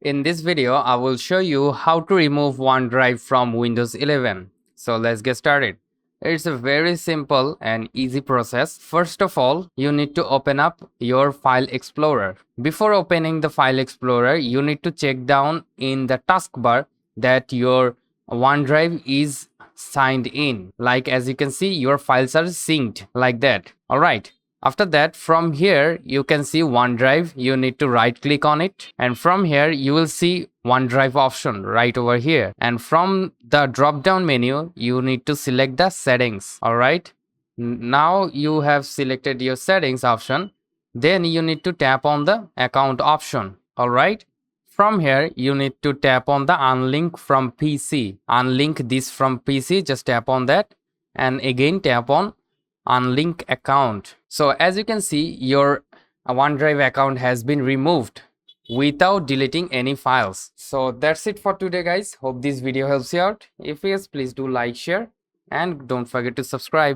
In this video, I will show you how to remove OneDrive from Windows 11. So let's get started. It's a very simple and easy process. First of all, you need to open up your File Explorer. Before opening the File Explorer, you need to check down in the taskbar that your OneDrive is signed in. Like as you can see, your files are synced like that. Alright. After that, from here, you can see OneDrive. You need to right click on it. And from here, you will see OneDrive option right over here. And from the drop down menu, you need to select the settings. Alright. Now you have selected your settings option. Then you need to tap on the account option. Alright. From here, you need to tap on the unlink from PC. Unlink this from PC, just tap on that. And again, tap on unlink account. So as you can see, your OneDrive account has been removed without deleting any files. So that's it for today, guys. Hope this video helps you out. If yes, please do like, share, and don't forget to subscribe.